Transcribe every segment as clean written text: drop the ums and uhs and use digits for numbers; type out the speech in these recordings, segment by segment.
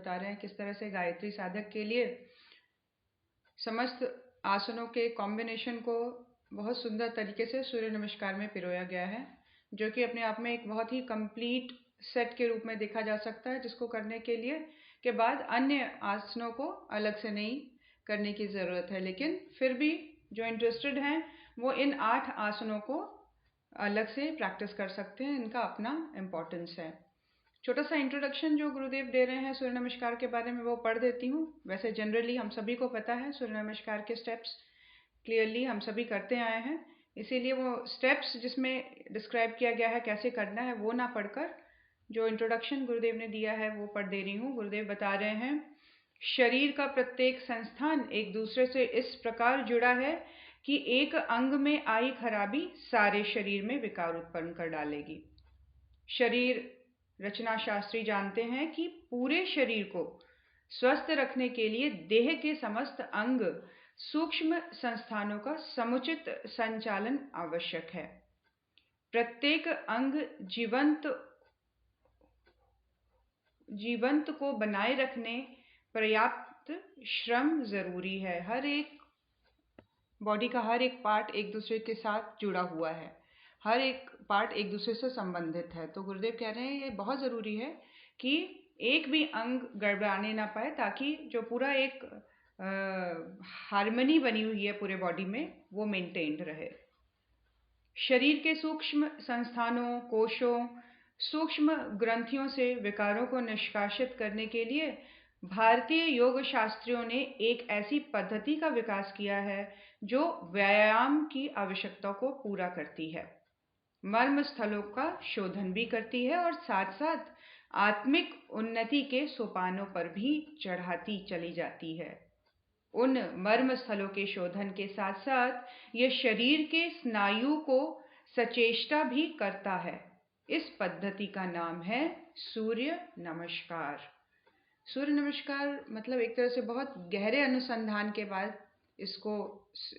बता रहे हैं किस तरह से गायत्री साधक के लिए समस्त आसनों के कॉम्बिनेशन को बहुत सुंदर तरीके से सूर्य नमस्कार में पिरोया गया है, जो कि अपने आप में एक बहुत ही कंप्लीट सेट के रूप में देखा जा सकता है, जिसको करने के बाद अन्य आसनों को अलग से नहीं करने की ज़रूरत है। लेकिन फिर भी जो इंटरेस्टेड हैं वो इन 8 आसनों को अलग से प्रैक्टिस कर सकते हैं। इनका अपना इम्पोर्टेंस है। छोटा सा इंट्रोडक्शन जो गुरुदेव दे रहे हैं सूर्य नमस्कार के बारे में वो पढ़ देती हूँ। वैसे जनरली हम सभी को पता है सूर्य नमस्कार के स्टेप्स क्लियरली हम सभी करते आए हैं, इसीलिए वो स्टेप्स जिसमें डिस्क्राइब किया गया है कैसे करना है वो ना पढ़कर जो इंट्रोडक्शन गुरुदेव ने दिया है वो पढ़ दे रही हूँ। गुरुदेव बता रहे हैं, शरीर का प्रत्येक संस्थान एक दूसरे से इस प्रकार जुड़ा है कि एक अंग में आई खराबी सारे शरीर में विकार उत्पन्न कर डालेगी। शरीर रचना शास्त्री जानते हैं कि पूरे शरीर को स्वस्थ रखने के लिए देह के समस्त अंग सूक्ष्म संस्थानों का समुचित संचालन आवश्यक है। प्रत्येक अंग जीवंत को बनाए रखने पर्याप्त श्रम जरूरी है। हर एक बॉडी का हर एक पार्ट एक दूसरे के साथ जुड़ा हुआ है, हर एक पार्ट एक दूसरे से संबंधित है। तो गुरुदेव कह रहे हैं ये बहुत ज़रूरी है कि एक भी अंग गड़बड़ाने ना पाए, ताकि जो पूरा एक हार्मनी बनी हुई है पूरे बॉडी में वो मेंटेन्ड रहे। शरीर के सूक्ष्म संस्थानों, कोशों, सूक्ष्म ग्रंथियों से विकारों को निष्कासित करने के लिए भारतीय योग शास्त्रियों ने एक ऐसी पद्धति का विकास किया है जो व्यायाम की आवश्यकता को पूरा करती है, मर्म स्थलों का शोधन भी करती है और साथ साथ आत्मिक उन्नति के सोपानों पर भी चढ़ाती चली जाती है। उन मर्म स्थलों के शोधन के साथ साथ यह शरीर के स्नायु को सचेष्टा भी करता है। इस पद्धति का नाम है सूर्य नमस्कार। सूर्य नमस्कार मतलब एक तरह से बहुत गहरे अनुसंधान के बाद इसको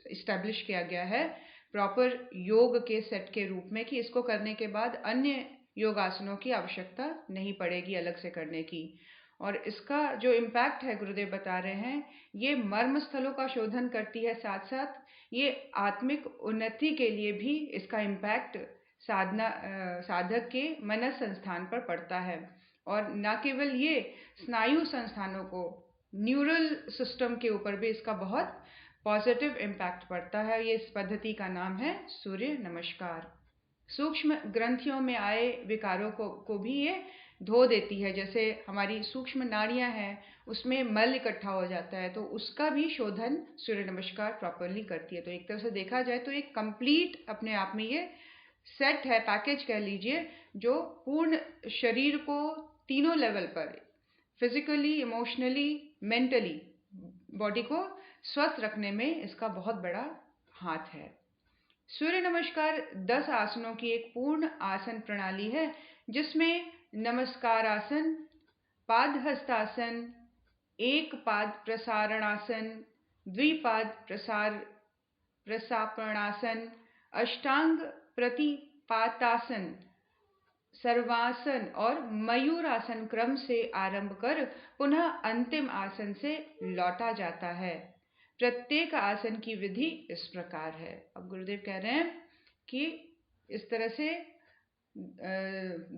इस्टेब्लिश किया गया है प्रॉपर योग के सेट के रूप में, कि इसको करने के बाद अन्य योगासनों की आवश्यकता नहीं पड़ेगी अलग से करने की। और इसका जो इम्पैक्ट है गुरुदेव बता रहे हैं, ये मर्म स्थलों का शोधन करती है, साथ साथ ये आत्मिक उन्नति के लिए भी इसका इम्पैक्ट साधक के मनस संस्थान पर पड़ता है। और न केवल ये स्नायु संस्थानों को, न्यूरल सिस्टम के ऊपर भी इसका बहुत पॉजिटिव इम्पैक्ट पड़ता है। ये इस पद्धति का नाम है सूर्य नमस्कार। सूक्ष्म ग्रंथियों में आए विकारों को भी ये धो देती है। जैसे हमारी सूक्ष्म नाड़ियां हैं, उसमें मल इकट्ठा हो जाता है, तो उसका भी शोधन सूर्य नमस्कार प्रॉपरली करती है। तो एक तरह से देखा जाए तो एक कंप्लीट अपने आप में ये सेट है, पैकेज कह लीजिए, जो पूर्ण शरीर को तीनों लेवल पर, फिजिकली, इमोशनली, मेंटली बॉडी को स्वस्थ रखने में इसका बहुत बड़ा हाथ है। सूर्य नमस्कार 10 आसनों की एक पूर्ण आसन प्रणाली है, जिसमें नमस्कार आसन, पादहस्तासन, एक पाद प्रसारणासन, द्विपाद प्रसापणासन, अष्टांग प्रतिपातासन, सर्वासन और मयूरासन क्रम से आरंभ कर पुनः अंतिम आसन से लौटा जाता है। प्रत्येक आसन की विधि इस प्रकार है। अब गुरुदेव कह रहे हैं कि इस तरह से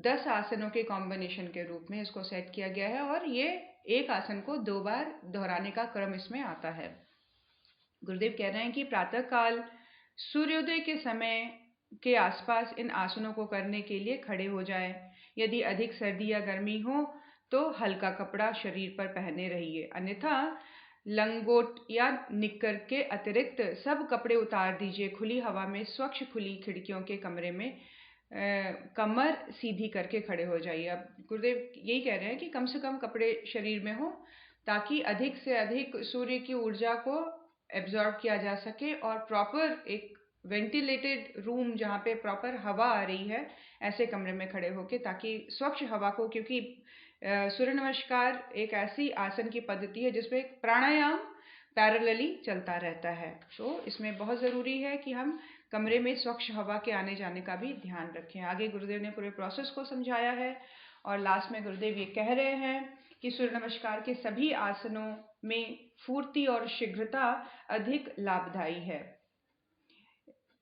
10 आसनों के कॉम्बिनेशन के रूप में इसको सेट किया गया है, और ये एक आसन को 2 बार दोहराने का क्रम इसमें आता है। गुरुदेव कह रहे हैं कि प्रातः काल सूर्योदय के समय के आसपास इन आसनों को करने के लिए खड़े हो जाएं। यदि अधिक सर्दी या गर्मी हो तो हल्का कपड़ा शरीर पर पहने रहिए, अन्यथा लंगोट या निक्कर के अतिरिक्त सब कपड़े उतार दीजिए। खुली हवा में स्वच्छ खुली खिड़कियों के कमरे में कमर सीधी करके खड़े हो जाइए। अब गुरुदेव यही कह रहे हैं कि कम से कम कपड़े शरीर में हो, ताकि अधिक से अधिक सूर्य की ऊर्जा को एब्जॉर्ब किया जा सके, और प्रॉपर एक वेंटिलेटेड रूम जहाँ पे प्रॉपर हवा आ रही है, ऐसे कमरे में खड़े होके, ताकि स्वच्छ हवा को, क्योंकि सूर्य नमस्कार एक ऐसी आसन की पद्धति है जिसमें प्राणायाम पैरेलली चलता रहता है। तो इसमें बहुत ज़रूरी है कि हम कमरे में स्वच्छ हवा के आने जाने का भी ध्यान रखें। आगे गुरुदेव ने पूरे प्रोसेस को समझाया है, और लास्ट में गुरुदेव ये कह रहे हैं कि सूर्य नमस्कार के सभी आसनों में फुर्ती और शीघ्रता अधिक लाभदायी है।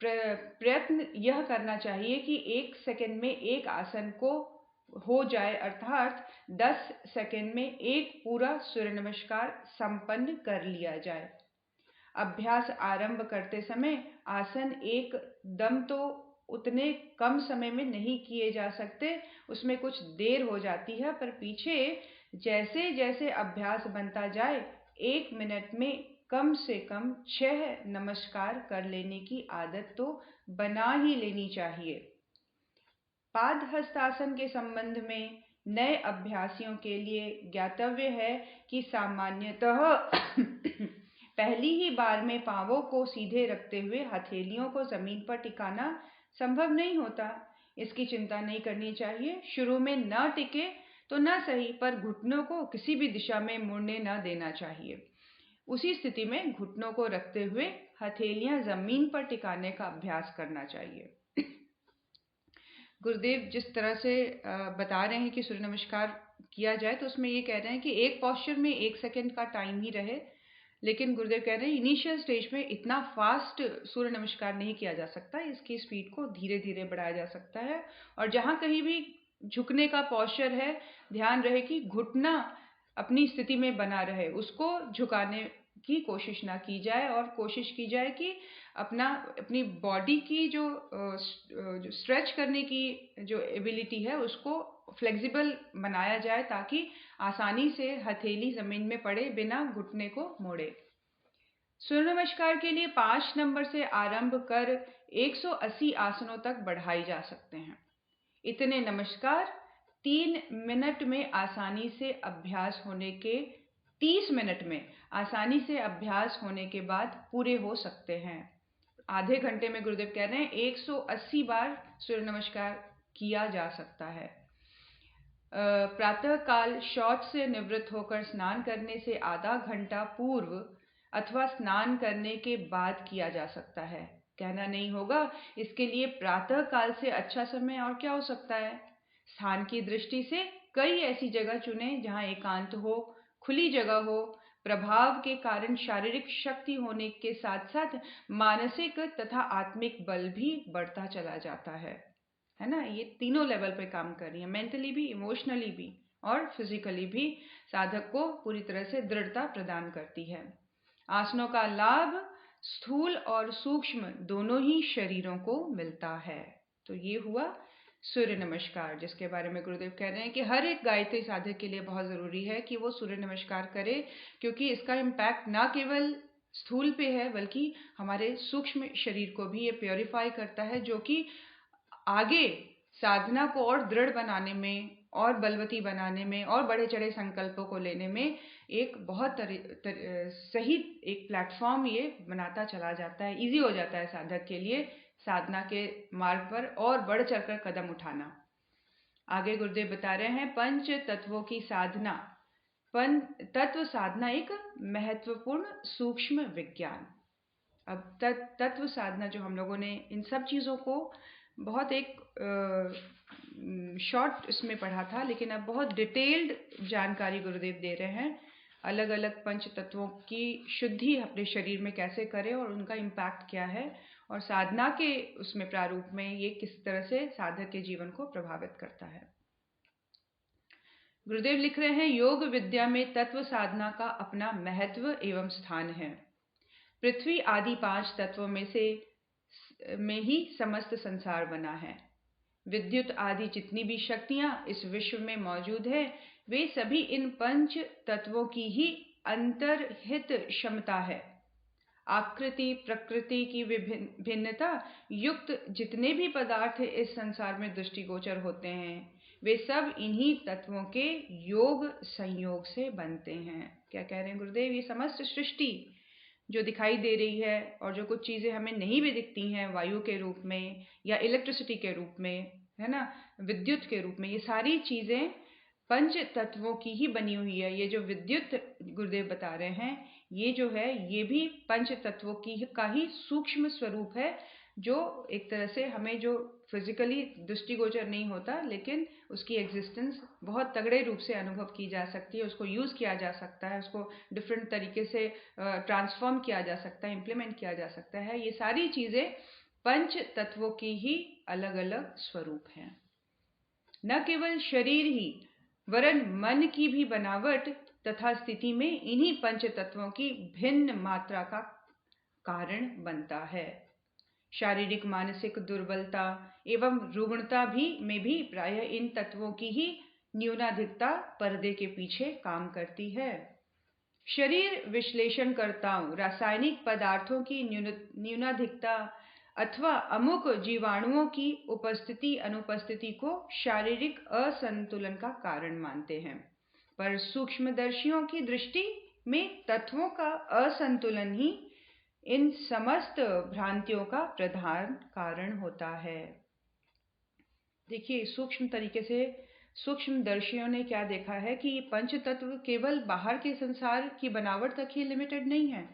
प्रयत्न यह करना चाहिए कि 1 सेकंड में एक आसन को हो जाए, अर्थात 10 सेकंड में एक पूरा सूर्य नमस्कार संपन्न कर लिया जाए। अभ्यास आरंभ करते समय आसन एकदम तो उतने कम समय में नहीं किए जा सकते, उसमें कुछ देर हो जाती है, पर पीछे जैसे जैसे अभ्यास बनता जाए 1 मिनट में कम से कम 6 नमस्कार कर लेने की आदत तो बना ही लेनी चाहिए। पाद हस्तासन के संबंध में नए अभ्यासियों के लिए ज्ञातव्य है कि सामान्यतः पहली ही बार में पांवों को सीधे रखते हुए हथेलियों को जमीन पर टिकाना संभव नहीं होता। इसकी चिंता नहीं करनी चाहिए। शुरू में न टिके तो न सही, पर घुटनों को किसी भी दिशा में मुड़ने न देना चाहिए। उसी स्थिति में घुटनों को रखते हुए हथेलियां जमीन पर टिकाने का अभ्यास करना चाहिए। गुरुदेव जिस तरह से बता रहे हैं कि सूर्य नमस्कार किया जाए, तो उसमें ये कह रहे हैं कि एक पोस्चर में 1 सेकंड का टाइम ही रहे, लेकिन गुरुदेव कह रहे हैं इनिशियल स्टेज में इतना फास्ट सूर्य नमस्कार नहीं किया जा सकता, इसकी स्पीड को धीरे धीरे बढ़ाया जा सकता है। और जहाँ कहीं भी झुकने का पोस्चर है, ध्यान रहे कि घुटना अपनी स्थिति में बना रहे, उसको झुकाने की कोशिश ना की जाए, और कोशिश की जाए कि अपनी बॉडी की जो स्ट्रेच करने की जो एबिलिटी है उसको फ्लेक्सिबल बनाया जाए, ताकि आसानी से हथेली जमीन में पड़े बिना घुटने को मोड़े। सूर्य नमस्कार के लिए 5 नंबर से आरंभ कर 180 आसनों तक बढ़ाई जा सकते हैं। इतने नमस्कार 3 मिनट में आसानी से अभ्यास होने के 30 मिनट में आसानी से अभ्यास होने के बाद पूरे हो सकते हैं। आधे घंटे में गुरुदेव कह रहे हैं 180 बार सूर्य नमस्कार किया जा सकता है। प्रातः काल शौच से निवृत्त होकर स्नान करने से आधा घंटा पूर्व अथवा स्नान करने के बाद किया जा सकता है। कहना नहीं होगा, इसके लिए प्रातः काल से अच्छा समय और क्या हो सकता है। स्थान की दृष्टि से कई ऐसी जगह चुनें जहां एकांत हो, खुली जगह हो, प्रभाव के कारण शारीरिक शक्ति होने के साथ साथ मानसिक तथा आत्मिक बल भी बढ़ता चला जाता है ना। ये तीनों लेवल पे काम कर रही है, मेंटली भी, इमोशनली भी और फिजिकली भी साधक को पूरी तरह से दृढ़ता प्रदान करती है। आसनों का लाभ स्थूल और सूक्ष्म दोनों ही शरीरों को मिलता है। तो ये हुआ सूर्य नमस्कार, जिसके बारे में गुरुदेव कह रहे हैं कि हर एक गायत्री साधक के लिए बहुत ज़रूरी है कि वो सूर्य नमस्कार करे, क्योंकि इसका इम्पैक्ट ना केवल स्थूल पे है बल्कि हमारे सूक्ष्म शरीर को भी ये प्योरीफाई करता है, जो कि आगे साधना को और दृढ़ बनाने में और बलवती बनाने में और बड़े चढ़े संकल्पों को लेने में एक बहुत सही एक प्लेटफॉर्म ये बनाता चला जाता है। इजी हो जाता है साधक के लिए साधना के मार्ग पर और बढ़ चढ़कर कदम उठाना। आगे गुरुदेव बता रहे हैं पंच तत्वों की साधना। तत्व साधना एक महत्वपूर्ण सूक्ष्म विज्ञान। अब तत्व साधना जो हम लोगों ने इन सब चीज़ों को बहुत एक शॉर्ट इसमें पढ़ा था, लेकिन अब बहुत डिटेल्ड जानकारी गुरुदेव दे रहे हैं। अलग अलग पंच तत्वों की शुद्धि अपने शरीर में कैसे करें और उनका इम्पैक्ट क्या है, और साधना के उसमें प्रारूप में ये किस तरह से साधक के जीवन को प्रभावित करता है। गुरुदेव लिख रहे हैं योग विद्या में तत्व साधना का अपना महत्व एवं स्थान है। पृथ्वी आदि 5 तत्वों में ही समस्त संसार बना है। विद्युत आदि जितनी भी शक्तियां इस विश्व में मौजूद है, वे सभी इन पंच तत्वों की ही अंतर्हित क्षमता है। आकृति प्रकृति की भिन्नता युक्त जितने भी पदार्थ इस संसार में दृष्टिगोचर होते हैं, वे सब इन्हीं तत्वों के योग संयोग से बनते हैं। क्या कह रहे हैं गुरुदेव, ये समस्त सृष्टि जो दिखाई दे रही है और जो कुछ चीज़ें हमें नहीं भी दिखती हैं वायु के रूप में या इलेक्ट्रिसिटी के रूप में, है ना, विद्युत के रूप में, ये सारी चीज़ें पंच तत्वों की ही बनी हुई है। ये जो विद्युत गुरुदेव बता रहे हैं, ये जो है ये भी पंच तत्वों का ही सूक्ष्म स्वरूप है, जो एक तरह से हमें जो फिजिकली दृष्टिगोचर नहीं होता, लेकिन उसकी एग्जिस्टेंस बहुत तगड़े रूप से अनुभव की जा सकती है, उसको यूज़ किया जा सकता है, उसको डिफरेंट तरीके से ट्रांसफॉर्म किया जा सकता है, इम्प्लीमेंट किया जा सकता है। ये सारी चीज़ें पंच तत्वों की ही अलग अलग स्वरूप हैं। न केवल शरीर ही वरन मन की भी बनावट तथा स्थिति में इन्हीं पंच तत्वों की भिन्न मात्रा का कारण बनता है। शारीरिक मानसिक दुर्बलता एवं रुग्णता में भी प्रायः इन तत्वों की ही न्यूनाधिकता पर्दे के पीछे काम करती है। शरीर विश्लेषणकर्ताओं रासायनिक पदार्थों की न्यूनाधिकता अथवा अमुक जीवाणुओं की उपस्थिति अनुपस्थिति को शारीरिक असंतुलन का कारण मानते हैं, पर सूक्ष्मदर्शियों की दृष्टि में तत्वों का असंतुलन ही इन समस्त भ्रांतियों का प्रधान कारण होता है। देखिए, सूक्ष्म तरीके से सूक्ष्मदर्शियों ने क्या देखा है कि पंच तत्व केवल बाहर के संसार की बनावट तक ही लिमिटेड नहीं है।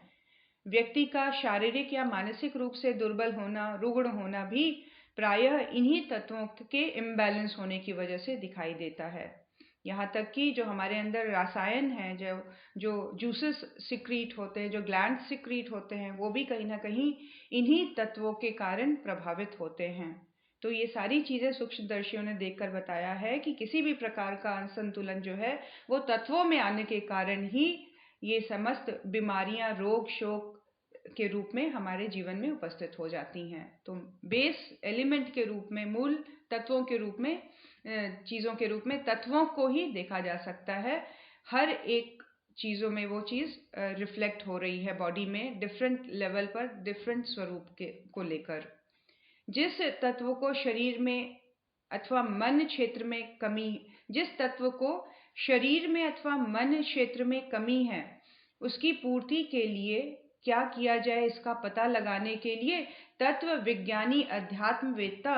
व्यक्ति का शारीरिक या मानसिक रूप से दुर्बल होना, रुग्ण होना भी प्रायः इन्हीं तत्वों के इम्बैलेंस होने की वजह से दिखाई देता है। यहाँ तक कि जो हमारे अंदर रसायन हैं, जो जूसेस सिक्रीट होते हैं, जो ग्लैंड सिक्रीट होते हैं, वो भी कहीं ना कहीं इन्हीं तत्वों के कारण प्रभावित होते हैं। तो ये सारी चीज़ें सूक्ष्मदर्शियों ने देखकर बताया है कि किसी भी प्रकार का असंतुलन जो है वो तत्वों में आने के कारण ही ये समस्त बीमारियां, रोग, शोक के रूप में हमारे जीवन में उपस्थित हो जाती हैं। तो बेस एलिमेंट के रूप में, मूल तत्वों के रूप में, चीज़ों के रूप में तत्वों को ही देखा जा सकता है। हर एक चीज़ों में वो चीज़ रिफ्लेक्ट हो रही है बॉडी में, डिफरेंट लेवल पर, डिफरेंट स्वरूप को लेकर। जिस तत्व को शरीर में अथवा मन क्षेत्र में कमी जिस तत्व को शरीर में अथवा मन क्षेत्र में कमी है, उसकी पूर्ति के लिए क्या किया जाए, इसका पता लगाने के लिए तत्व विज्ञानी अध्यात्मवेत्ता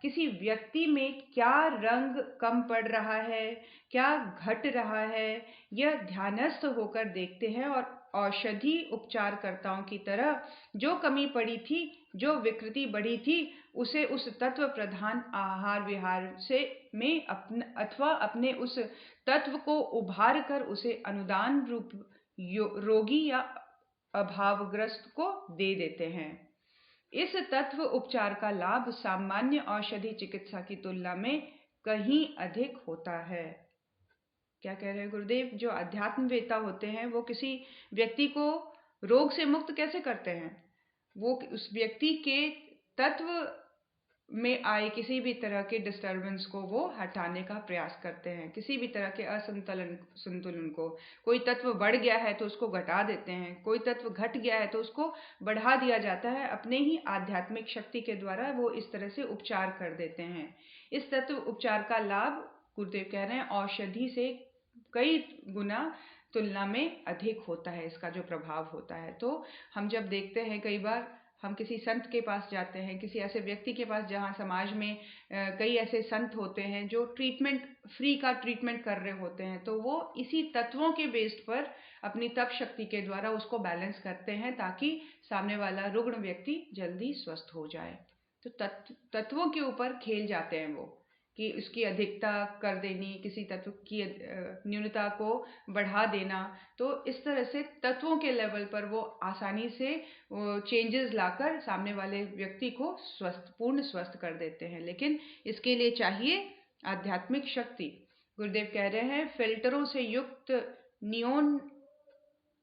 किसी व्यक्ति में क्या रंग कम पड़ रहा है, क्या घट रहा है, यह ध्यानस्थ होकर देखते हैं और औषधि उपचारकर्ताओं की तरह जो कमी पड़ी थी, जो विकृति बढ़ी थी, उसे उस तत्व प्रधान आहार विहार से में अथवा अपने उस तत्व को उभार कर उसे अनुदान रूप रोगी या अभावग्रस्त को दे देते हैं। इस तत्व उपचार का लाभ सामान्य औषधि चिकित्सा की तुलना में कहीं अधिक होता है। क्या कह रहे हैं गुरुदेव? जो अध्यात्मवेत्ता होते हैं वो किसी व्यक्ति को रोग से मुक्त कैसे करते हैं? वो उस व्यक्ति के तत्व में आए किसी भी तरह के डिस्टर्बेंस को वो हटाने का प्रयास करते हैं, किसी भी तरह के संतुलन को। कोई तत्व बढ़ गया है तो उसको घटा देते हैं, कोई तत्व घट गया है तो उसको बढ़ा दिया जाता है। अपने ही आध्यात्मिक शक्ति के द्वारा वो इस तरह से उपचार कर देते हैं। इस तत्व उपचार का लाभ, गुरुदेव कह रहे हैं, औषधि से कई गुना तुलना में अधिक होता है, इसका जो प्रभाव होता है। तो हम जब देखते हैं, कई बार हम किसी संत के पास जाते हैं, किसी ऐसे व्यक्ति के पास जहाँ समाज में कई ऐसे संत होते हैं जो फ्री का ट्रीटमेंट कर रहे होते हैं, तो वो इसी तत्वों के बेस्ड पर अपनी तप शक्ति के द्वारा उसको बैलेंस करते हैं ताकि सामने वाला रुग्ण व्यक्ति जल्दी स्वस्थ हो जाए। तो तत्वों के ऊपर खेल जाते हैं वो, कि उसकी अधिकता कर देनी, किसी तत्व की न्यूनता को बढ़ा देना। तो इस तरह से तत्वों के लेवल पर वो आसानी से चेंजेस लाकर सामने वाले व्यक्ति को पूर्ण स्वस्थ कर देते हैं। लेकिन इसके लिए चाहिए आध्यात्मिक शक्ति। गुरुदेव कह रहे हैं, फिल्टरों से युक्त नियोन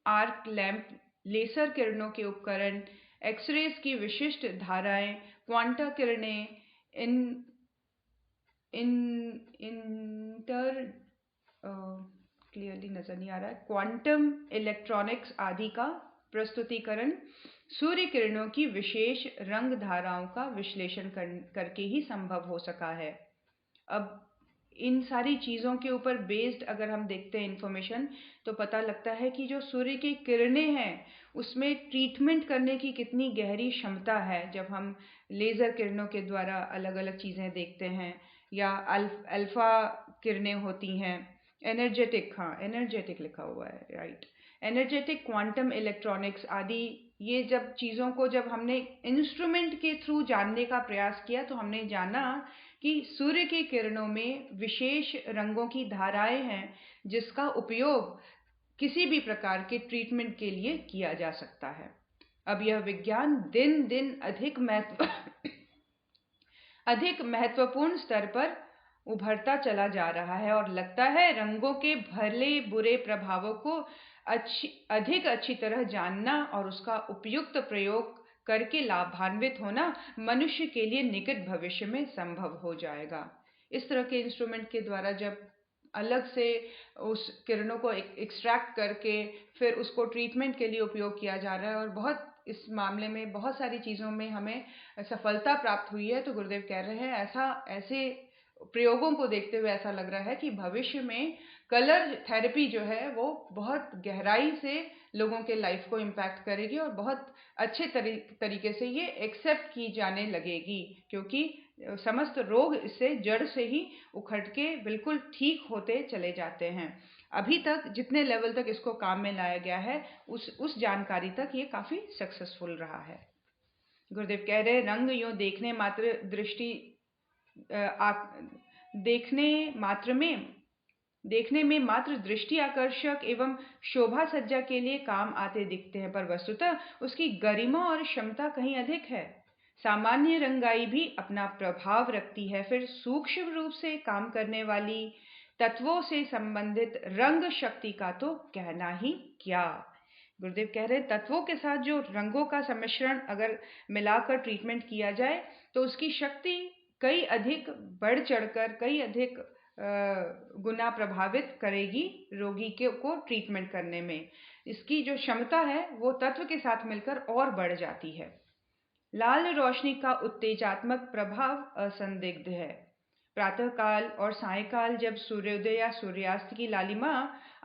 आर्क लैंप, लेसर किरणों के उपकरण, एक्सरेज की विशिष्ट धाराएं, क्वांटा किरणें, क्लियरली नजर नहीं आ रहा है, क्वांटम इलेक्ट्रॉनिक्स आदि का प्रस्तुतिकरण सूर्य किरणों की विशेष रंग धाराओं का विश्लेषण करके ही संभव हो सका है। अब इन सारी चीज़ों के ऊपर बेस्ड अगर हम देखते हैं इंफॉर्मेशन, तो पता लगता है कि जो सूर्य की किरणें हैं उसमें ट्रीटमेंट करने की कितनी गहरी क्षमता है। जब हम लेज़र किरणों के द्वारा अलग अलग चीज़ें देखते हैं, या अल्फा किरणें होती हैं, एनर्जेटिक, हाँ एनर्जेटिक लिखा हुआ है, राइट। एनर्जेटिक, क्वांटम इलेक्ट्रॉनिक्स आदि, ये जब चीज़ों को जब हमने इंस्ट्रूमेंट के थ्रू जानने का प्रयास किया तो हमने जाना कि सूर्य की किरणों में विशेष रंगों की धाराएं हैं जिसका उपयोग किसी भी प्रकार के ट्रीटमेंट के लिए किया जा सकता है। अब यह विज्ञान दिन दिन अधिक महत्वपूर्ण स्तर पर उभरता चला जा रहा है और लगता है रंगों के भले बुरे प्रभावों को अधिक अच्छी तरह जानना और उसका उपयुक्त प्रयोग करके लाभान्वित होना मनुष्य के लिए निकट भविष्य में संभव हो जाएगा। इस तरह के इंस्ट्रूमेंट के द्वारा जब अलग से उस किरणों को एक्सट्रैक्ट करके फिर उसको ट्रीटमेंट के लिए उपयोग किया जा रहा है और बहुत इस मामले में बहुत सारी चीज़ों में हमें सफलता प्राप्त हुई है। तो गुरुदेव कह रहे हैं ऐसे प्रयोगों को देखते हुए ऐसा लग रहा है कि भविष्य में कलर थेरेपी जो है वो बहुत गहराई से लोगों के लाइफ को इम्पैक्ट करेगी और बहुत अच्छे तरीके से ये एक्सेप्ट की जाने लगेगी, क्योंकि समस्त रोग इससे जड़ से ही उखड़ के बिल्कुल ठीक होते चले जाते हैं। अभी तक जितने लेवल तक इसको काम में लाया गया है उस जानकारी तक ये काफ़ी सक्सेसफुल रहा है। गुरुदेव कह रहे रंग यूं देखने में मात्र दृष्टि आकर्षक एवं शोभा सज्जा के लिए काम आते दिखते हैं, पर वस्तुतः उसकी गरिमा और क्षमता कहीं अधिक है। सामान्य रंगाई भी अपना प्रभाव रखती है, फिर सूक्ष्म रूप से काम करने वाली तत्वों से संबंधित रंग शक्ति का तो कहना ही क्या। गुरुदेव कह रहे हैं तत्वों के साथ जो रंगों का सम्मिश्रण अगर मिलाकर ट्रीटमेंट किया जाए तो उसकी शक्ति कई अधिक बढ़ चढ़कर कई अधिक गुना प्रभावित करेगी रोगी को ट्रीटमेंट करने में। इसकी जो क्षमता है वो तत्व के साथ मिलकर और बढ़ जाती है। लाल रोशनी का उत्तेजात्मक प्रभाव असंदिग्ध है। प्रातःकाल और सायंकाल जब सूर्योदय या सूर्यास्त की लालिमा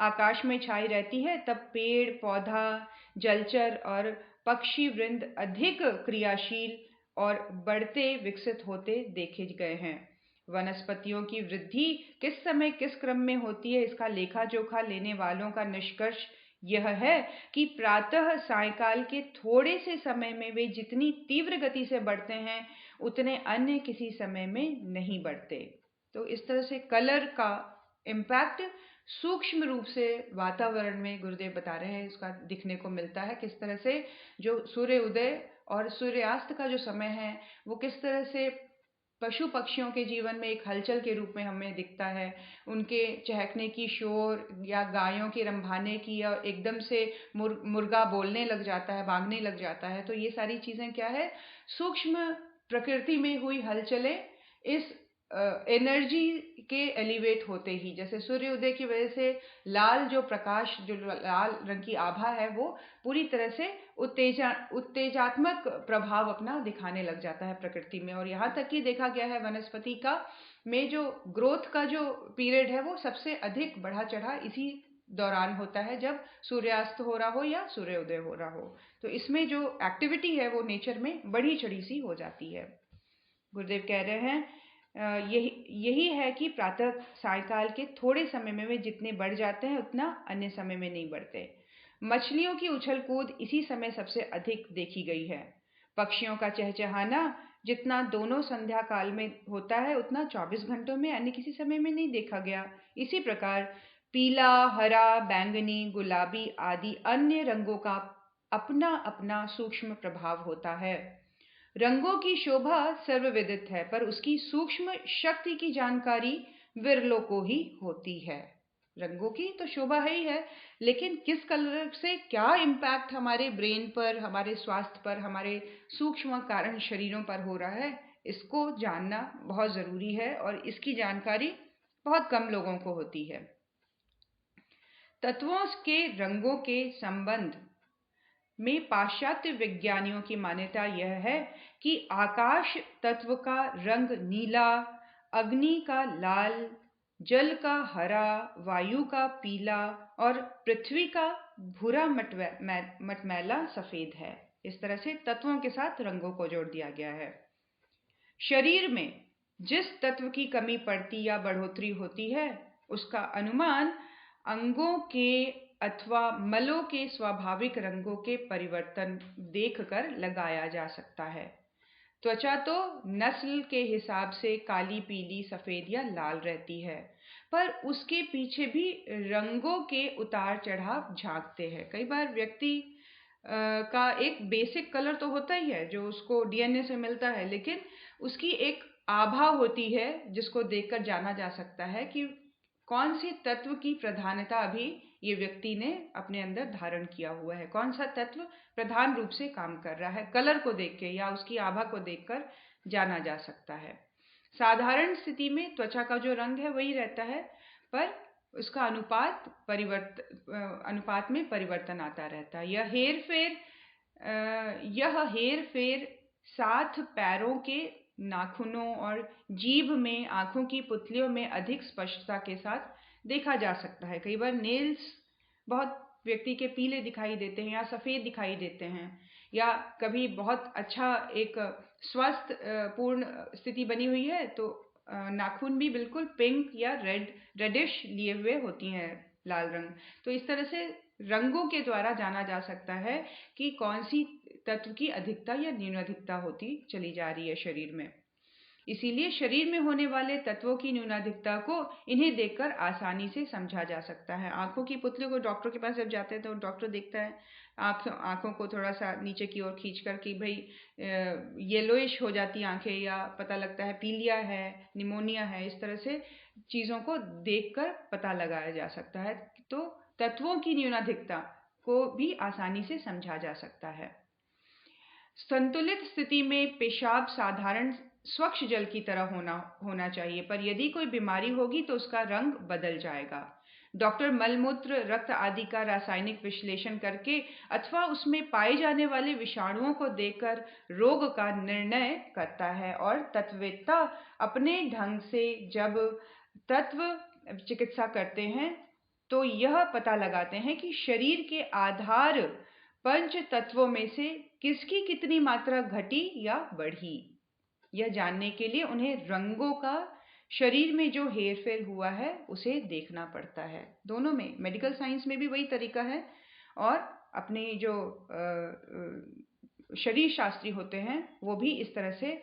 आकाश में छाई रहती है तब पेड़ पौधा, जलचर और पक्षी वृंद अधिक क्रियाशील और बढ़ते विकसित होते देखे गए हैं। वनस्पतियों की वृद्धि किस समय किस क्रम में होती है इसका लेखा जोखा लेने वालों का निष्कर्ष यह है कि प्रातः सायंकाल के थोड़े से समय में वे जितनी तीव्र गति से बढ़ते हैं उतने अन्य किसी समय में नहीं बढ़ते। तो इस तरह से कलर का इम्पैक्ट सूक्ष्म रूप से वातावरण में गुरुदेव बता रहे हैं इसका दिखने को मिलता है। किस तरह से जो सूर्य उदय और सूर्यास्त का जो समय है वो किस तरह से पशु पक्षियों के जीवन में एक हलचल के रूप में हमें दिखता है। उनके चहकने की शोर या गायों के रंभाने की या एकदम से मुर्गा बोलने लग जाता है, भागने लग जाता है। तो ये सारी चीज़ें क्या है, सूक्ष्म प्रकृति में हुई हलचलें इस एनर्जी के एलिवेट होते ही, जैसे सूर्योदय की वजह से लाल जो प्रकाश, जो लाल रंग की आभा है वो पूरी तरह से उत्तेजात्मक प्रभाव अपना दिखाने लग जाता है प्रकृति में। और यहाँ तक कि देखा गया है वनस्पति का में जो ग्रोथ का जो पीरियड है वो सबसे अधिक बढ़ा चढ़ा इसी दौरान होता है जब सूर्यास्त हो रहा हो या सूर्योदय हो रहा हो। तो इसमें जो एक्टिविटी है वो नेचर में बढ़ी चढ़ी सी हो जाती है। गुरुदेव कह रहे हैं यही है कि प्रातः सायंकाल के थोड़े समय में वे जितने बढ़ जाते हैं उतना अन्य समय में नहीं बढ़ते। मछलियों की उछल कूद इसी समय सबसे अधिक देखी गई है। पक्षियों का चहचहाना जितना दोनों संध्या काल में होता है उतना 24 घंटों में अन्य किसी समय में नहीं देखा गया। इसी प्रकार पीला, हरा, बैंगनी, गुलाबी आदि अन्य रंगों का अपना अपना सूक्ष्म प्रभाव होता है। रंगों की शोभा सर्वविदित है, पर उसकी सूक्ष्म शक्ति की जानकारी विरलों को ही होती है। रंगों की तो शोभा है ही है, लेकिन किस कलर से क्या इम्पैक्ट हमारे ब्रेन पर, हमारे स्वास्थ्य पर, हमारे सूक्ष्म कारण शरीरों पर हो रहा है, इसको जानना बहुत ज़रूरी है और इसकी जानकारी बहुत कम लोगों को होती है। तत्वों के रंगों के संबंध में पाश्चात्य विज्ञानियों की मान्यता यह है कि आकाश तत्व का रंग नीला, अग्नि का लाल, जल का हरा, वायु का पीला और पृथ्वी का भूरा मटमैला सफेद है। इस तरह से तत्वों के साथ रंगों को जोड़ दिया गया है। शरीर में जिस तत्व की कमी पड़ती या बढ़ोतरी होती है उसका अनुमान अंगों के अथवा मलों के स्वाभाविक रंगों के परिवर्तन देखकर लगाया जा सकता है। त्वचा तो नस्ल के हिसाब से काली, पीली, सफेद या लाल रहती है, पर उसके पीछे भी रंगों के उतार चढ़ाव झांकते हैं। कई बार व्यक्ति का एक बेसिक कलर तो होता ही है जो उसको डीएनए से मिलता है, लेकिन उसकी एक आभा होती है जिसको देखकर जाना जा सकता है कि कौन सी तत्व की प्रधानता अभी ये व्यक्ति ने अपने अंदर धारण किया हुआ है, कौन सा तत्व प्रधान रूप से काम कर रहा है। कलर को देख के या उसकी आभा को देखकर जाना जा सकता है। साधारण स्थिति में त्वचा का जो रंग है वही रहता है, पर उसका अनुपात में परिवर्तन आता रहता है। यह हेर फेर साथ पैरों के नाखूनों और जीभ में, आंखों की पुतलियों में अधिक स्पष्टता के साथ देखा जा सकता है। कई बार नेल्स बहुत व्यक्ति के पीले दिखाई देते हैं या सफेद दिखाई देते हैं, या कभी बहुत अच्छा एक स्वस्थ पूर्ण स्थिति बनी हुई है तो नाखून भी बिल्कुल पिंक या रेडिश लिए हुए होती हैं, लाल रंग। तो इस तरह से रंगों के द्वारा जाना जा सकता है कि कौन सी तत्व की अधिकता या न्यूनाधिकता होती चली जा रही है शरीर में। इसीलिए शरीर में होने वाले तत्वों की न्यूनाधिकता को इन्हें देखकर आसानी से समझा जा सकता है। आंखों की पुतलियों को डॉक्टर के पास जब जाते हैं तो डॉक्टर देखता है आंखों को थोड़ा सा नीचे की ओर खींचकर कि भाई येलोइश हो जाती आंखें, या पता लगता है पीलिया है, निमोनिया है। इस तरह से चीज़ों को देखकर पता लगाया जा सकता है। तो तत्वों की न्यूनाधिकता को भी आसानी से समझा जा सकता है। संतुलित स्थिति में पेशाब साधारण स्वच्छ जल की तरह होना चाहिए, पर यदि कोई बीमारी होगी तो उसका रंग बदल जाएगा। डॉक्टर मलमूत्र, रक्त आदि का रासायनिक विश्लेषण करके अथवा उसमें पाए जाने वाले विषाणुओं को देखकर रोग का निर्णय करता है, और तत्ववेत्ता अपने ढंग से जब तत्व चिकित्सा करते हैं तो यह पता लगाते हैं कि शरीर के आधार पंच तत्वों में से किसकी कितनी मात्रा घटी या बढ़ी। यह जानने के लिए उन्हें रंगों का शरीर में जो हेरफेर हुआ है उसे देखना पड़ता है। दोनों में, मेडिकल साइंस में भी वही तरीका है, और अपने जो शरीर शास्त्री होते हैं वो भी इस तरह से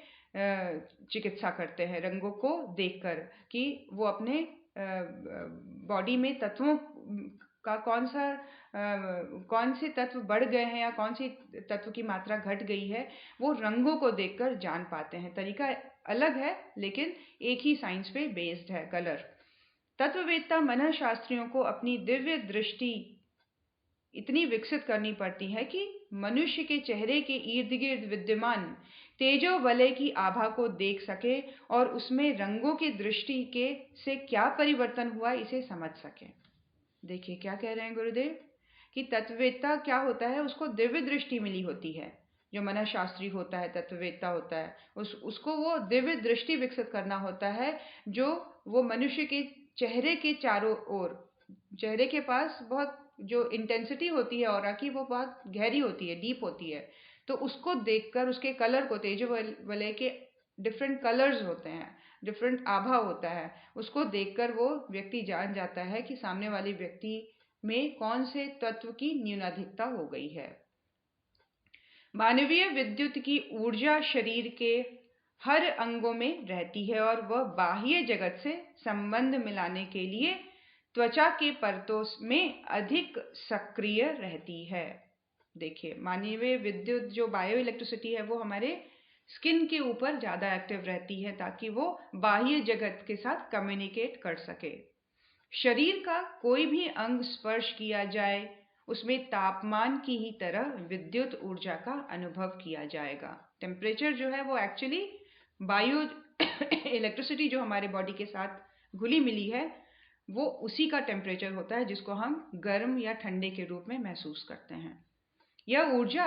चिकित्सा करते हैं रंगों को देखकर, कि वो अपने बॉडी में तत्वों का कौन से तत्व बढ़ गए हैं या कौन सी तत्व की मात्रा घट गई है, वो रंगों को देखकर जान पाते हैं। तरीका अलग है लेकिन एक ही साइंस पे बेस्ड है, कलर। तत्ववेत्ता मनःशास्त्रियों को अपनी दिव्य दृष्टि इतनी विकसित करनी पड़ती है कि मनुष्य के चेहरे के इर्द गिर्द विद्यमान तेजो वलय की आभा को देख सके और उसमें रंगों की दृष्टि के से क्या परिवर्तन हुआ इसे समझ सके। देखिए क्या कह रहे हैं गुरुदेव, कि तत्ववेत्ता क्या होता है, उसको दिव्य दृष्टि मिली होती है। जो मनःशास्त्री होता है, तत्ववेत्ता होता है, उसको वो दिव्य दृष्टि विकसित करना होता है, जो वो मनुष्य के चेहरे के चारों ओर, चेहरे के पास बहुत जो इंटेंसिटी होती है ऑरा की, वो बहुत गहरी होती है, डीप होती है। तो उसको देखकर उसके कलर को, तेज वलय के डिफरेंट कलर्स होते हैं, डिफरेंट आभा होता है, उसको देखकर वो व्यक्ति जान जाता है कि सामने वाले व्यक्ति में कौन से तत्व की न्यूनाधिकता हो गई है। मानवीय विद्युत की ऊर्जा शरीर के हर अंगों में रहती है और वह बाह्य जगत से संबंध मिलाने के लिए त्वचा के परतों में अधिक सक्रिय रहती है। देखिए, मानवीय विद्युत जो बायो इलेक्ट्रिसिटी है वो हमारे स्किन के ऊपर ज़्यादा एक्टिव रहती है ताकि वो बाह्य जगत के साथ कम्युनिकेट कर सके। शरीर का कोई भी अंग स्पर्श किया जाए उसमें तापमान की ही तरह विद्युत ऊर्जा का अनुभव किया जाएगा। टेम्परेचर जो है वो एक्चुअली बायो इलेक्ट्रिसिटी जो हमारे बॉडी के साथ घुली मिली है वो उसी का टेम्परेचर होता है, जिसको हम गर्म या ठंडे के रूप में महसूस करते हैं। यह ऊर्जा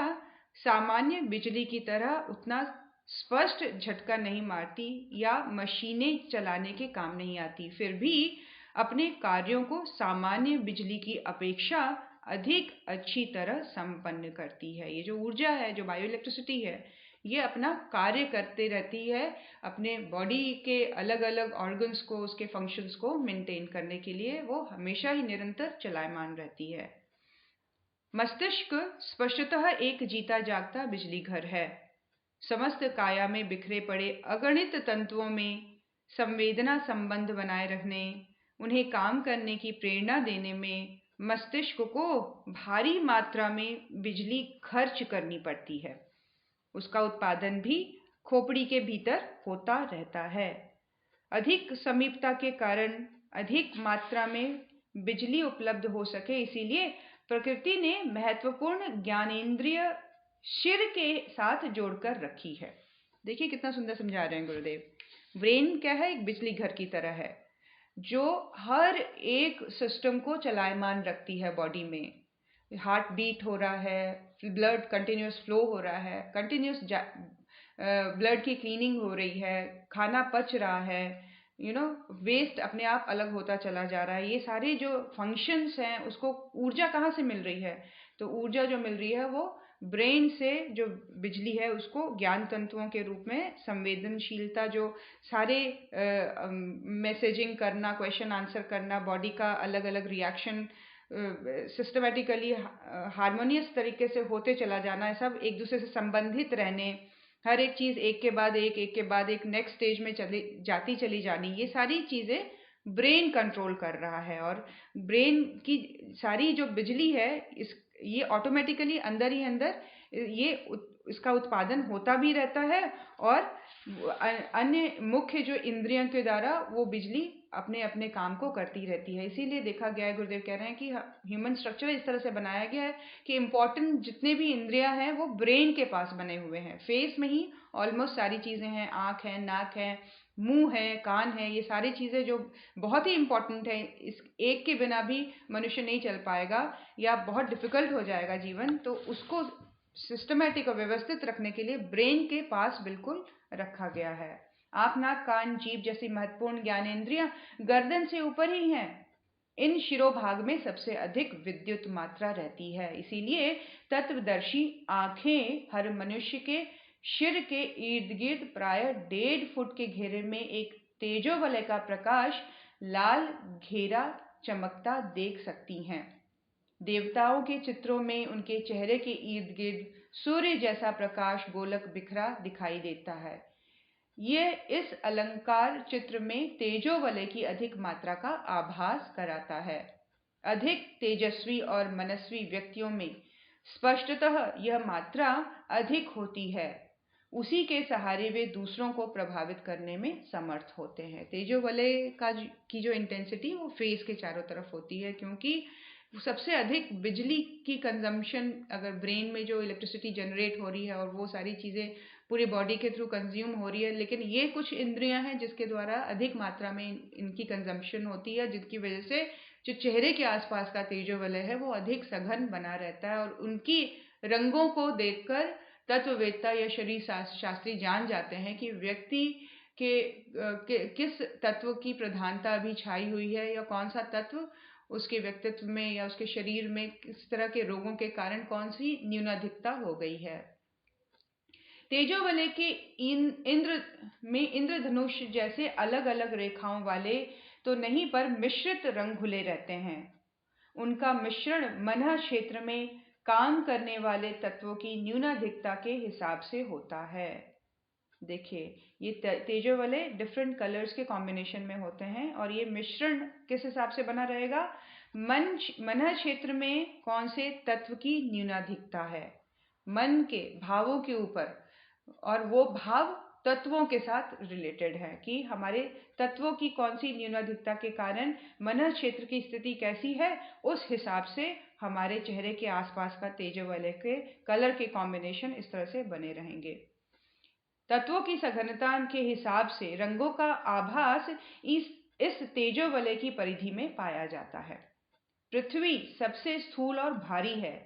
सामान्य बिजली की तरह उतना स्पष्ट झटका नहीं मारती या मशीनें चलाने के काम नहीं आती, फिर भी अपने कार्यों को सामान्य बिजली की अपेक्षा अधिक अच्छी तरह संपन्न करती है। ये जो ऊर्जा है, जो बायो इलेक्ट्रिसिटी है, ये अपना कार्य करते रहती है, अपने बॉडी के अलग अलग ऑर्गन्स को, उसके फंक्शंस को मेंटेन करने के लिए वो हमेशा ही निरंतर चलायमान रहती है। मस्तिष्क स्पष्टतः एक जीता जागता बिजली घर है। समस्त काया में बिखरे पड़े अगणित तंतुओं में संवेदना संबंध बनाए रखने, उन्हें काम करने की प्रेरणा देने में मस्तिष्क को भारी मात्रा में बिजली खर्च करनी पड़ती है। उसका उत्पादन भी खोपड़ी के भीतर होता रहता है। अधिक समीपता के कारण अधिक मात्रा में बिजली उपलब्ध हो सके, इसीलिए प्रकृति ने महत्वपूर्ण ज्ञानेंद्रिय शिर के साथ जोड़कर रखी है। देखिए कितना सुंदर समझा रहे हैं गुरुदेव। ब्रेन क्या है? एक बिजली घर की तरह है जो हर एक सिस्टम को चलायमान रखती है। बॉडी में हार्ट बीट हो रहा है, ब्लड कंटिन्यूस फ्लो हो रहा है, कंटिन्यूस ब्लड की क्लीनिंग हो रही है, खाना पच रहा है, वेस्ट अपने आप अलग होता चला जा रहा है। ये सारे जो फंक्शंस हैं, उसको ऊर्जा कहाँ से मिल रही है? तो ऊर्जा जो मिल रही है वो ब्रेन से, जो बिजली है उसको ज्ञान तंतुओं के रूप में संवेदनशीलता, जो सारे मैसेजिंग करना, क्वेश्चन आंसर करना, बॉडी का अलग अलग रिएक्शन सिस्टमेटिकली हार्मोनियस तरीके से होते चला जाना है, सब एक दूसरे से संबंधित रहने, हर एक चीज़ एक के बाद एक नेक्स्ट स्टेज में चली जानी, ये सारी चीज़ें ब्रेन कंट्रोल कर रहा है। और ब्रेन की सारी जो बिजली है ये ऑटोमेटिकली अंदर ही अंदर इसका उत्पादन होता भी रहता है और अन्य मुख्य जो इंद्रियों के द्वारा वो बिजली अपने अपने काम को करती रहती है। इसीलिए देखा गया है, गुरुदेव कह रहे हैं कि ह्यूमन स्ट्रक्चर इस तरह से बनाया गया है कि इम्पॉर्टेंट जितने भी इंद्रियां हैं वो ब्रेन के पास बने हुए हैं। फेस में ही ऑलमोस्ट सारी चीज़ें हैं, आँख है, नाक है, मुंह है, कान है, ये सारी चीज़ें जो बहुत ही इम्पॉर्टेंट है। इस एक के बिना भी मनुष्य नहीं चल पाएगा या बहुत डिफिकल्ट हो जाएगा जीवन, तो उसको सिस्टमेटिक और व्यवस्थित रखने के लिए ब्रेन के पास बिल्कुल रखा गया है। आँख, नाक, कान, जीभ जैसी महत्वपूर्ण ज्ञानेंद्रियां गर्दन से ऊपर ही हैं। इन शिरोभाग में सबसे अधिक विद्युत मात्रा रहती है। इसीलिए तत्वदर्शी आंखें हर मनुष्य के शिर के इर्द गिर्द प्राय 1.5 फुट के घेरे में एक तेजोवलय का प्रकाश लाल घेरा चमकता देख सकती हैं। देवताओं के चित्रों में उनके चेहरे के इर्द गिर्द सूर्य जैसा प्रकाश गोलक बिखरा दिखाई देता है। यह इस अलंकार चित्र में तेजोवलय की अधिक मात्रा का आभास कराता है। अधिक तेजस्वी और मनस्वी व्यक्तियों में स्पष्टतः यह मात्रा अधिक होती है। उसी के सहारे वे दूसरों को प्रभावित करने में समर्थ होते हैं। तेजोवलय की जो इंटेंसिटी वो फेस के चारों तरफ होती है, क्योंकि सबसे अधिक बिजली की कंजम्पशन अगर ब्रेन में जो इलेक्ट्रिसिटी जनरेट हो रही है और वो सारी चीज़ें पूरी बॉडी के थ्रू कंज्यूम हो रही है, लेकिन ये कुछ इंद्रियां हैं जिसके द्वारा अधिक मात्रा में इनकी कंजम्पशन होती है, जिनकी वजह से जो चेहरे के आसपास का तेजोवलय है वो अधिक सघन बना रहता है। और उनकी रंगों को देखकर तत्ववेत्ता या शरीर शास्त्री जान जाते हैं कि व्यक्ति के किस तत्व की प्रधानता अभी छाई हुई है या कौन सा तत्व उसके व्यक्तित्व में या उसके शरीर में किस तरह के रोगों के कारण कौन सी न्यूनाधिकता हो गई है। तेजोवलय के इंद्रधनुष जैसे अलग अलग रेखाओं वाले तो नहीं, पर मिश्रित रंग घुले रहते हैं। उनका मिश्रण मन क्षेत्र में काम करने वाले तत्वों की न्यूनाधिकता के हिसाब से होता है। देखिए ये तेजोवलय डिफरेंट कलर्स के कॉम्बिनेशन में होते हैं और ये मिश्रण किस हिसाब से बना रहेगा? मन क्षेत्र में कौन से तत्व की न्यूनाधिकता है, मन के भावों के ऊपर, और वो भाव तत्वों के साथ रिलेटेड है कि हमारे तत्वों की कौन सी न्यूनाधिकता के कारण मन क्षेत्र की स्थिति कैसी है, उस हिसाब से हमारे चेहरे के आसपास का तेजोवलय के कलर के कॉम्बिनेशन इस तरह से बने रहेंगे। तत्वों की सघनता के हिसाब से रंगों का आभास इस तेजोवलय की परिधि में पाया जाता है। पृथ्वी सबसे स्थूल और भारी है।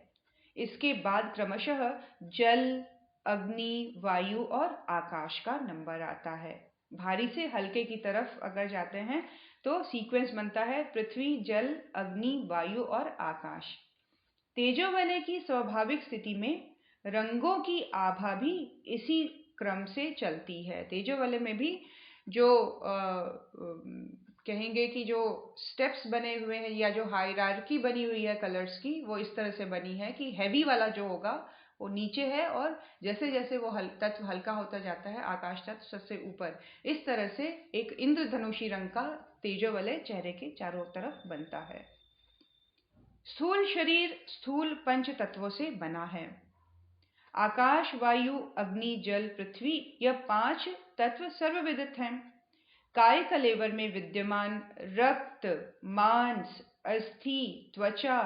इसके बाद क्रमशः जल, अग्नि, वायु और आकाश का नंबर आता है। भारी से हल्के की तरफ अगर जाते हैं तो सीक्वेंस बनता है पृथ्वी, जल, अग्नि, वायु और आकाश। तेजोवलय की स्वाभाविक स्थिति में रंगों की आभा भी इसी क्रम से चलती है। तेजोवलय में भी जो कहेंगे कि जो स्टेप्स बने हुए हैं या जो हायरार्की बनी हुई है कलर्स की, वो इस तरह से बनी है कि हैवी वाला जो होगा वो नीचे है, और जैसे जैसे वो तत्व हल्का होता जाता है, आकाश तत्व सबसे ऊपर, इस तरह से एक इंद्रधनुषी रंग का तेजोवलय चेहरे के चारों तरफ बनता है। स्थूल शरीर स्थूल पंच तत्वों से बना है। आकाश, वायु, अग्नि, जल, पृथ्वी, यह 5 तत्व सर्वविदित हैं। काय कलेवर में विद्यमान रक्त, मांस, अस्थि, त्वचा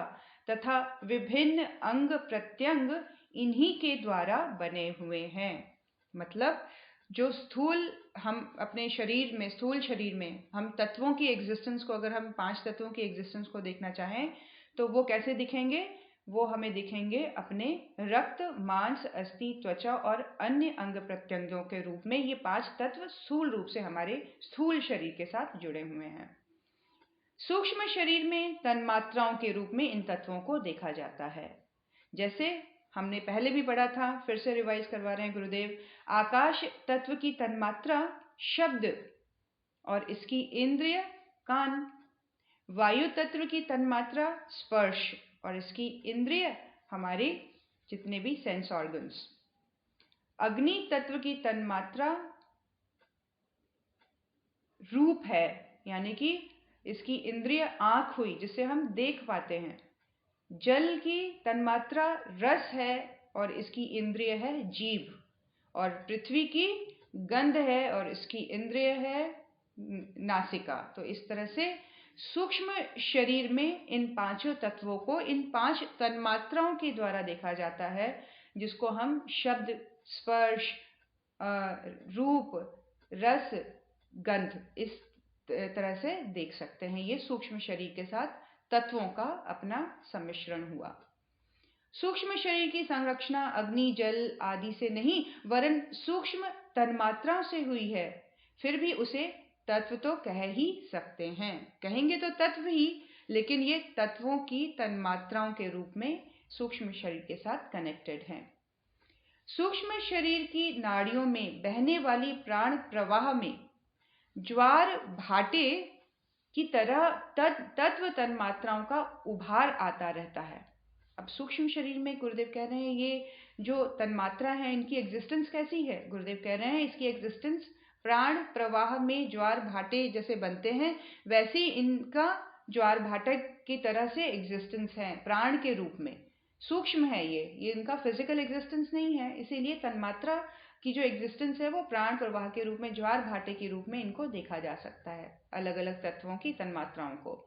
तथा विभिन्न अंग प्रत्यंग इन्हीं के द्वारा बने हुए हैं। मतलब जो स्थूल हम अपने शरीर में, स्थूल शरीर में हम तत्वों की एग्जिस्टेंस को, अगर हम 5 तत्वों की एग्जिस्टेंस को देखना चाहें तो वो कैसे दिखेंगे? वो हमें दिखेंगे अपने रक्त, मांस, अस्थि, त्वचा और अन्य अंग प्रत्यंगों के रूप में। ये 5 तत्व स्थूल रूप से हमारे स्थूल शरीर के साथ जुड़े हुए हैं। सूक्ष्म शरीर में तन्मात्राओं के रूप में इन तत्वों को देखा जाता है। जैसे हमने पहले भी पढ़ा था, फिर से रिवाइज करवा रहे हैं गुरुदेव। आकाश तत्व की तन्मात्रा शब्द और इसकी इंद्रिय कान। वायु तत्व की तन्मात्रा स्पर्श और इसकी इंद्रिय हमारे जितने भी सेंस ऑर्गन्स। अग्नि तत्व की तन्मात्रा रूप है, यानी कि इसकी इंद्रिय आंख हुई जिससे हम देख पाते हैं। जल की तन्मात्रा रस है और इसकी इंद्रिय है जीभ। और पृथ्वी की गंध है और इसकी इंद्रिय है नासिका। तो इस तरह से सूक्ष्म शरीर में इन 5 तत्वों को इन 5 तन्मात्राओं के द्वारा देखा जाता है, जिसको हम शब्द, स्पर्श, रूप, रस, गंध इस तरह से देख सकते हैं। ये सूक्ष्म शरीर के साथ तत्वों का अपना सम्मिश्रण हुआ। सूक्ष्म शरीर की संरचना अग्नि, जल आदि से नहीं वरन सूक्ष्म तन्मात्राओं से हुई है। फिर भी उसे तत्व तो कह ही सकते हैं, कहेंगे तो तत्व ही, लेकिन ये तत्वों की तन्मात्राओं के रूप में सूक्ष्म शरीर के साथ कनेक्टेड हैं। सूक्ष्म शरीर की नाड़ियों में बहने वाली प्राण प्रवाह में ज्वार भाटे की तरह तत्व तन्मात्राओं का उभार आता रहता है। अब सूक्ष्म शरीर में गुरुदेव कह रहे हैं ये जो तन्मात्रा है इनकी एग्जिस्टेंस कैसी है? गुरुदेव कह रहे हैं इसकी एग्जिस्टेंस प्राण प्रवाह में ज्वार भाटे जैसे बनते हैं, वैसे इनका ज्वार भाटे की तरह से एग्जिस्टेंस है, प्राण के रूप में। सूक्ष्म है ये इनका फिजिकल एग्जिस्टेंस नहीं है, इसीलिए तन्मात्रा की जो एग्जिस्टेंस है वो प्राण प्रवाह के रूप में, ज्वार भाटे के रूप में इनको देखा जा सकता है, अलग अलग तत्वों की तन्मात्राओं को।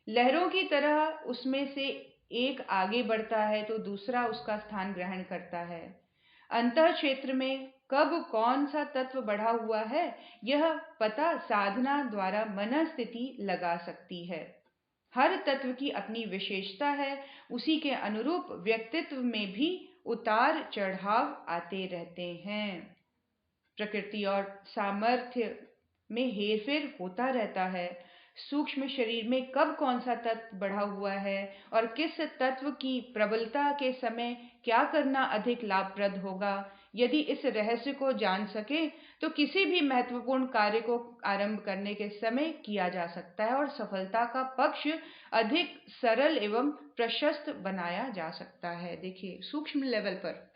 लहरों की तरह उसमें से एक आगे बढ़ता है तो दूसरा उसका स्थान ग्रहण करता है। अंतः क्षेत्र में कब कौन सा तत्व बढ़ा हुआ है यह पता साधना द्वारा मन स्थिति लगा सकती है। हर तत्व की अपनी विशेषता है, उसी के अनुरूप व्यक्तित्व में भी उतार चढ़ाव आते रहते हैं। प्रकृति और सामर्थ्य में हेरफेर होता रहता है। सूक्ष्म शरीर में कब कौन सा तत्व बढ़ा हुआ है और किस तत्व की प्रबलता के समय क्या करना अधिक लाभप्रद होगा, यदि इस रहस्य को जान सके तो किसी भी महत्वपूर्ण कार्य को आरंभ करने के समय किया जा सकता है और सफलता का पक्ष अधिक सरल एवं प्रशस्त बनाया जा सकता है। देखिए सूक्ष्म लेवल पर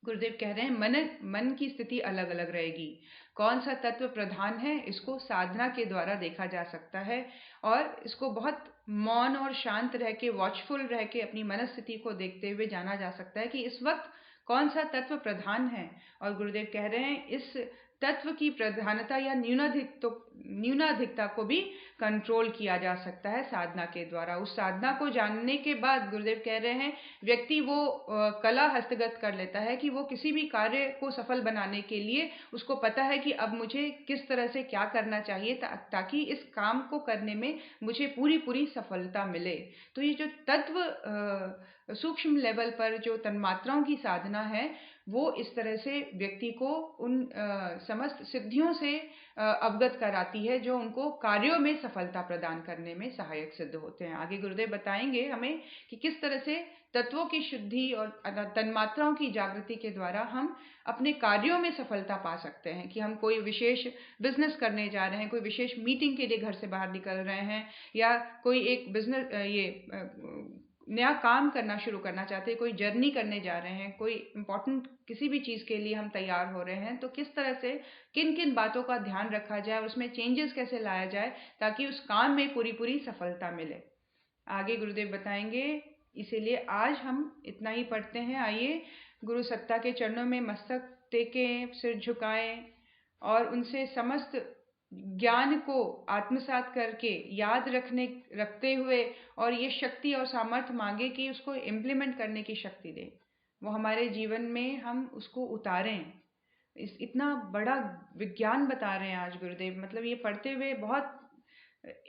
गुरुदेव कह रहे हैं मन की स्थिति अलग अलग रहेगी। कौन सा तत्व प्रधान है इसको साधना के द्वारा देखा जा सकता है और इसको बहुत मौन और शांत रह के, वॉचफुल रह के अपनी मनस्थिति को देखते हुए जाना जा सकता है कि इस वक्त कौन सा तत्व प्रधान है। और गुरुदेव कह रहे हैं इस तत्व की प्रधानता या न्यूनाधिकता को भी कंट्रोल किया जा सकता है साधना के द्वारा। उस साधना को जानने के बाद गुरुदेव कह रहे हैं व्यक्ति वो कला हस्तगत कर लेता है कि वो किसी भी कार्य को सफल बनाने के लिए उसको पता है कि अब मुझे किस तरह से क्या करना चाहिए ताकि इस काम को करने में मुझे पूरी सफलता मिले। तो ये जो तत्व सूक्ष्म लेवल पर जो तन्मात्राओं की साधना है वो इस तरह से व्यक्ति को उन समस्त सिद्धियों से अवगत कराती है, जो उनको कार्यों में सफलता प्रदान करने में सहायक सिद्ध होते हैं। आगे गुरुदेव बताएंगे हमें कि किस तरह से तत्वों की शुद्धि और तन्मात्राओं की जागृति के द्वारा हम अपने कार्यों में सफलता पा सकते हैं। कि हम कोई विशेष बिजनेस करने जा रहे हैं, कोई विशेष मीटिंग के लिए घर से बाहर निकल रहे हैं, या कोई एक बिजनेस नया काम करना शुरू करना चाहते हैं, कोई जर्नी करने जा रहे हैं, कोई इम्पोर्टेंट किसी भी चीज़ के लिए हम तैयार हो रहे हैं, तो किस तरह से किन किन बातों का ध्यान रखा जाए, उसमें चेंजेस कैसे लाया जाए ताकि उस काम में पूरी पूरी सफलता मिले। आगे गुरुदेव बताएंगे। इसीलिए आज हम इतना ही पढ़ते हैं। आइए गुरु सत्ता के चरणों में मस्तक टेकें, सिर झुकाएं और उनसे समस्त ज्ञान को आत्मसात करके याद रखते हुए और ये शक्ति और सामर्थ्य मांगे कि उसको इम्प्लीमेंट करने की शक्ति दे, वो हमारे जीवन में हम उसको उतारें। इतना बड़ा विज्ञान बता रहे हैं आज गुरुदेव, मतलब ये पढ़ते हुए बहुत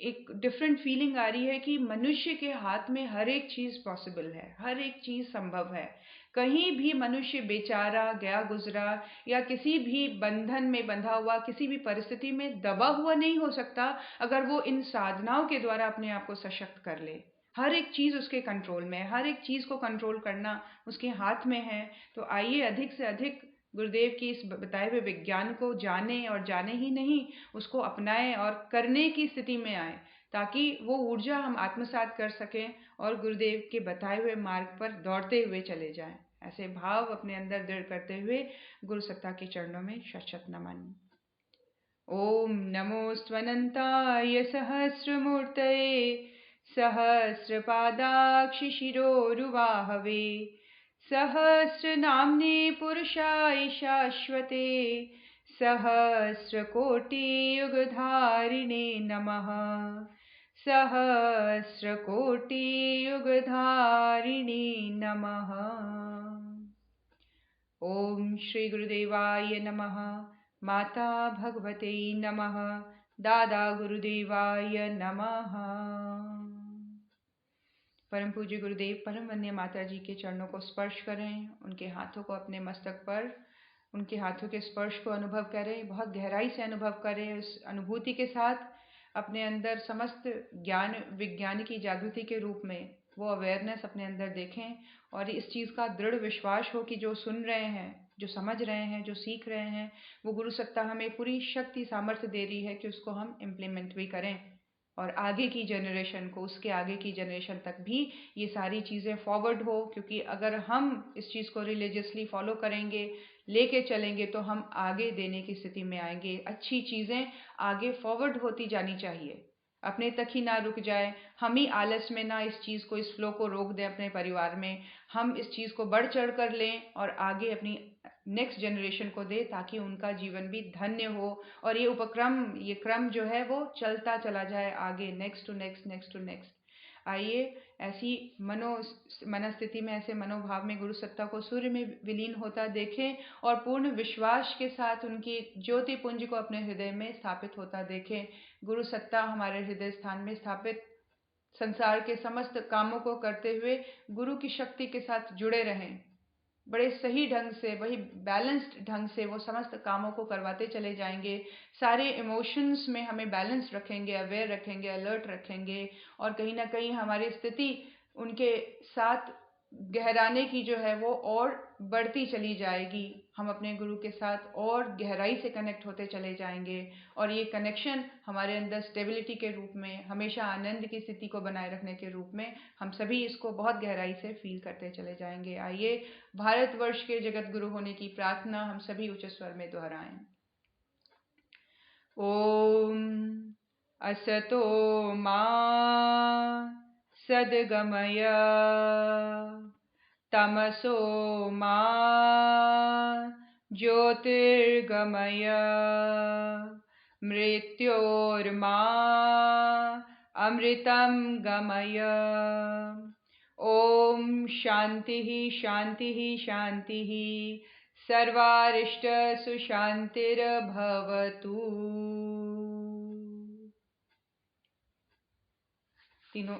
एक डिफरेंट फीलिंग आ रही है कि मनुष्य के हाथ में हर एक चीज पॉसिबल है, हर एक चीज संभव है। कहीं भी मनुष्य बेचारा गया गुजरा या किसी भी बंधन में बंधा हुआ, किसी भी परिस्थिति में दबा हुआ नहीं हो सकता अगर वो इन साधनाओं के द्वारा अपने आप को सशक्त कर ले। हर एक चीज उसके कंट्रोल में है, हर एक चीज को कंट्रोल करना उसके हाथ में है। तो आइए अधिक से अधिक गुरुदेव की इस बताए हुए विज्ञान को जाने, और जाने ही नहीं उसको अपनाएं और करने की स्थिति में आए, ताकि वो ऊर्जा हम आत्मसात कर सकें और गुरुदेव के बताए हुए मार्ग पर दौड़ते हुए चले जाएं। ऐसे भाव अपने अंदर दृढ़ करते हुए गुरु सत्ता के चरणों में शत नमन। ओम नमो स्वनंताय सहस्रमूर्तये सहस्रपादाक्षि शिरोरुवाहवे सहस्रनाम्ने पुरुषाय शाश्वते सहस्रकोटियुगधारिणे नमः। सहस्रकोटियुगधारिणे नमः। ओम श्री गुरुदेवाय नमः। माता भगवते नमः। दादा गुरुदेवाय नमः। परम पूज्य गुरुदेव परम वंद्य माता जी के चरणों को स्पर्श करें, उनके हाथों को अपने मस्तक पर, उनके हाथों के स्पर्श को अनुभव करें, बहुत गहराई से अनुभव करें। उस अनुभूति के साथ अपने अंदर समस्त ज्ञान विज्ञान की जागृति के रूप में वो अवेयरनेस अपने अंदर देखें और इस चीज़ का दृढ़ विश्वास हो कि जो सुन रहे हैं, जो समझ रहे हैं, जो सीख रहे हैं, वो गुरु सत्ता हमें पूरी शक्ति सामर्थ्य दे रही है कि उसको हम इम्प्लीमेंट भी करें और आगे की जनरेशन को, उसके आगे की जनरेशन तक भी ये सारी चीज़ें फॉरवर्ड हो। क्योंकि अगर हम इस चीज़ को रिलीजियसली फॉलो करेंगे, लेके चलेंगे, तो हम आगे देने की स्थिति में आएंगे। अच्छी चीज़ें आगे फॉरवर्ड होती जानी चाहिए, अपने तक ही ना रुक जाए। हम ही आलस में ना इस चीज़ को, इस फ्लो को रोक दें अपने परिवार में। हम इस चीज़ को बढ़ चढ़ कर लें और आगे अपनी नेक्स्ट जनरेशन को दे, ताकि उनका जीवन भी धन्य हो और ये उपक्रम, ये क्रम जो है वो चलता चला जाए आगे, next to next, next to next. आइए ऐसी मनस्थिति में, ऐसे मनोभाव में गुरु सत्ता को सूर्य में विलीन होता देखें और पूर्ण विश्वास के साथ उनकी ज्योति पुंज को अपने हृदय में स्थापित होता देखें। गुरु सत्ता हमारे हृदय स्थान में स्थापित संसार के समस्त कामों को करते हुए गुरु की शक्ति के साथ जुड़े रहें। बड़े सही ढंग से, वही बैलेंस्ड ढंग से वो समस्त कामों को करवाते चले जाएंगे। सारे इमोशंस में हमें बैलेंस रखेंगे, अवेयर रखेंगे, अलर्ट रखेंगे और कहीं ना कहीं हमारी स्थिति उनके साथ गहराने की जो है वो और बढ़ती चली जाएगी। हम अपने गुरु के साथ और गहराई से कनेक्ट होते चले जाएंगे और ये कनेक्शन हमारे अंदर स्टेबिलिटी के रूप में, हमेशा आनंद की स्थिति को बनाए रखने के रूप में, हम सभी इसको बहुत गहराई से फील करते चले जाएंगे। आइए भारतवर्ष के जगत गुरु होने की प्रार्थना हम सभी उच्च स्वर में दोहराएं। ओम असतो मा सद्गमय तमसो मा ज्योतिर्गमय मृत्योर्मा अमृतं गमय। ओम शांतिः शांतिः शांतिः सर्वारिष्ट सुशांतिर्भवतु। तीनों